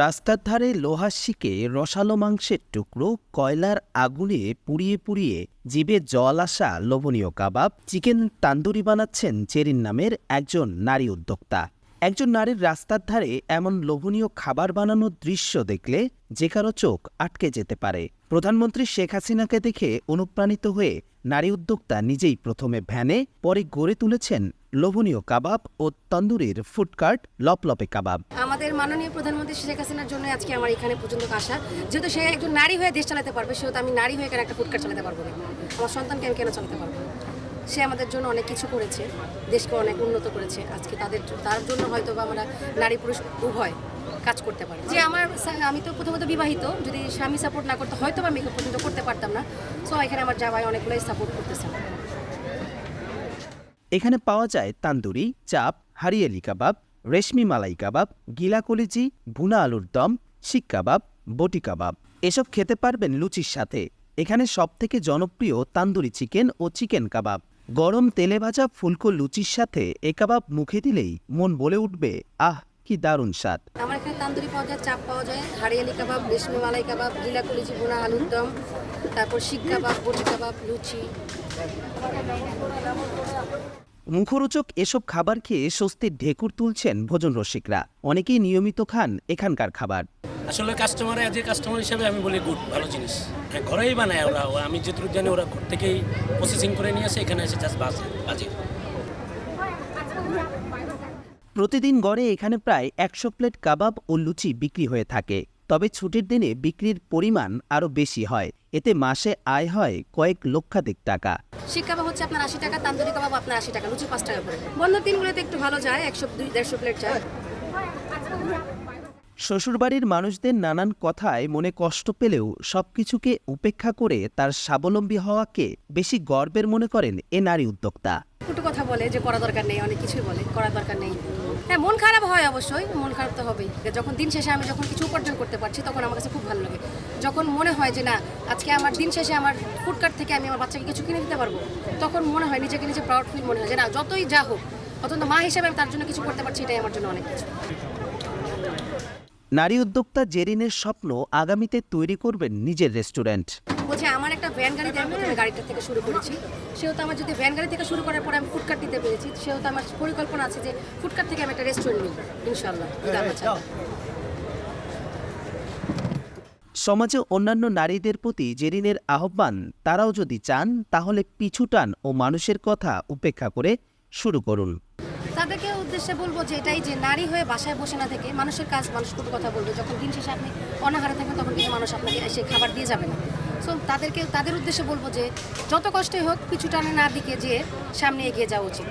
রাস্তার ধারে লোহার শিকে রসালো মাংসের টুকরো, কয়লার আগুনে পুড়িয়ে পুড়িয়ে জিভে জল আসা লোভনীয় কাবাব, চিকেন তান্দুরি বানাচ্ছেন চেরিন নামের একজন নারী উদ্যোক্তা। একজন নারীর রাস্তার ধারে এমন লোভনীয় খাবার বানানোর দৃশ্য দেখলে যে কারো চোখ আটকে যেতে পারে। প্রধানমন্ত্রী শেখ হাসিনাকে দেখে অনুপ্রাণিত হয়ে নারী উদ্যোক্তা নিজেই প্রথমে ভ্যানে, পরে গড়ে তুলেছেন লোভনীয় কাবাব ও তন্দুরির ফুডকার্ট লপলপে কাবাব। আমাদের মাননীয় প্রধানমন্ত্রী শেখ হাসিনার জন্য আজকে আমার এখানে পর্যন্ত আসা। যেহেতু সে একজন নারী হয়ে দেশ চালাতে পারবে, সেহেতু আমি নারী হয়ে কেন একটা ফুডকার্ট চালাতে পারবো না? আমার সন্তানকে আমি কেন চালাতে পারবো না? সে আমাদের জন্য অনেক কিছু করেছে, দেশকে অনেক উন্নত করেছে। আজকে তার জন্য হয়তো বা আমরা নারী পুরুষ উভয় কাজ করতে পারি। যে আমি তো প্রথমত বিবাহিত, যদি স্বামী সাপোর্ট না করতে হয়তো আমি পর্যন্ত করতে পারতাম না। সো এখানে আমার জামাই অনেকগুলোই সাপোর্ট করতেছে। এখানে পাওয়া যায় তান্দুরি, চাপ, হারিয়ালি কাবাব, রেশমি মালাই কাবাব, গিলা কলিজি, ভুনা আলুর দম, শিক কাবাব, বটি কাবাব। এসব খেতে পারবেন লুচির সাথে। এখানে সবথেকে জনপ্রিয় তান্দুরি চিকেন ও চিকেন কাবাব। গরম তেলে ভাজা ফুলকো লুচির সাথে এ কাবাব মুখে দিলেই মন বলে উঠবে, আহ কি দারুণ স্বাদ। আমার এখানে তান্দুরি পাওয়া যায়, চাপ পাওয়া যায়, হারিয়ালি কাবাব, রেশমি মালাই কাবাব, গিলা কলিজি, ভুনা আলুর দম, তারপর শিক কাবাব, বটি কাবাব, লুচি। মুখরোচক এসব খাবার খেয়ে স্বস্তির ঢেকুর তুলছেন ভোজন রসিকরা। অনেকেই নিয়মিত খান এখানকার খাবার। আসলে কাস্টমার হিসেবে আমি বলি গুড, ভালো জিনিস। হ্যাঁ, ঘরেই বানায় ওরা। আমি যেটুকু জানি ওরা ঘর থেকেই প্রসেসিং করে নিয়ে আসে, এখানে এসে জাস্ট বাজে। প্রতিদিন গড়ে এখানে প্রায় 100 প্লেট কাবাব ও লুচি বিক্রি হয়ে থাকে। তবে ছুটির দিনে বিক্রির পরিমাণ আরও বেশি হয়। এতে মাসে আয় হয় কয়েক লক্ষাধিক টাকা। শিক কাবাব হচ্ছে আপনার 80 টাকা, তান্দুরি কাবাব আপনার 80 টাকা, লুচি 5 টাকা করে। বন্ধের দিনগুলোতে একটু ভালো যায়, 100-150 প্লেট যায়। শ্বশুরবাড়ির মানুষদের নানান কথায় মনে কষ্ট পেলেও সবকিছুকে উপেক্ষা করে তার স্বাবলম্বী হওয়াকে বেশি গর্বের মনে করেন এ নারী উদ্যোক্তা। একটু কথা বলে যে করা দরকার নেই, অনেক কিছুই বলে করার দরকার নেই। হ্যাঁ, মন খারাপ হয়, অবশ্যই মন খারাপ তো হবেই। যখন দিন শেষে আমি যখন কিছু উপার্জন করতে পারছি, তখন আমার কাছে খুব ভালো লাগে। যখন মনে হয় যে না, আজকে আমার দিন শেষে আমার ফুডকার্ট থেকে আমি আমার বাচ্চাকে কিছু কিনে দিতে পারবো, তখন মনে হয় নিজেকে নিজে প্রাউড ফিল মনে হয় যে না, যতই যা হোক অত্যন্ত মা হিসেবে আমি তার জন্য কিছু করতে পারছি, এটাই আমার জন্য অনেক কিছু। নারী উদ্যোক্তা জেরিনের স্বপ্ন আগামীতে তৈরি করবেন নিজের রেস্টুরেন্ট। বলছে আমার একটা ভ্যান গাড়িতে আমি প্রথমে গাড়িটা থেকে শুরু করেছি, সেহেতু আমার যদি ভ্যান গাড়ি থেকে শুরু করার পরে আমি ফুডকার্ট দিতে পেরেছি, সেহেতু আমার পরিকল্পনা আছে যে ফুডকার্ট থেকে আমি একটা রেস্টুরেন্ট নিই ইনশাআল্লাহ। সমাজে অন্যান্য নারীদের প্রতি জেরিনের আহ্বান, তারাও যদি চান তাহলে পিছুটান ও মানুষের কথা উপেক্ষা করে শুরু করুন। তাদেরকে উদ্দেশ্যে বলবো যে এটাই, যে নারী হয়ে বাসায় বসে না থেকে মানুষের কাজ, মানুষ কত কথা বলবে। যখন দিন শেষে আপনি অনাহারে থাকবেন, তখন কিন্তু মানুষ আপনাকে এসে খাবার দিয়ে যাবে না। সো তাদের উদ্দেশ্যে বলবো যে যত কষ্টই হোক পিছু টানে না দিকে যে সামনে এগিয়ে যাওয়া উচিত।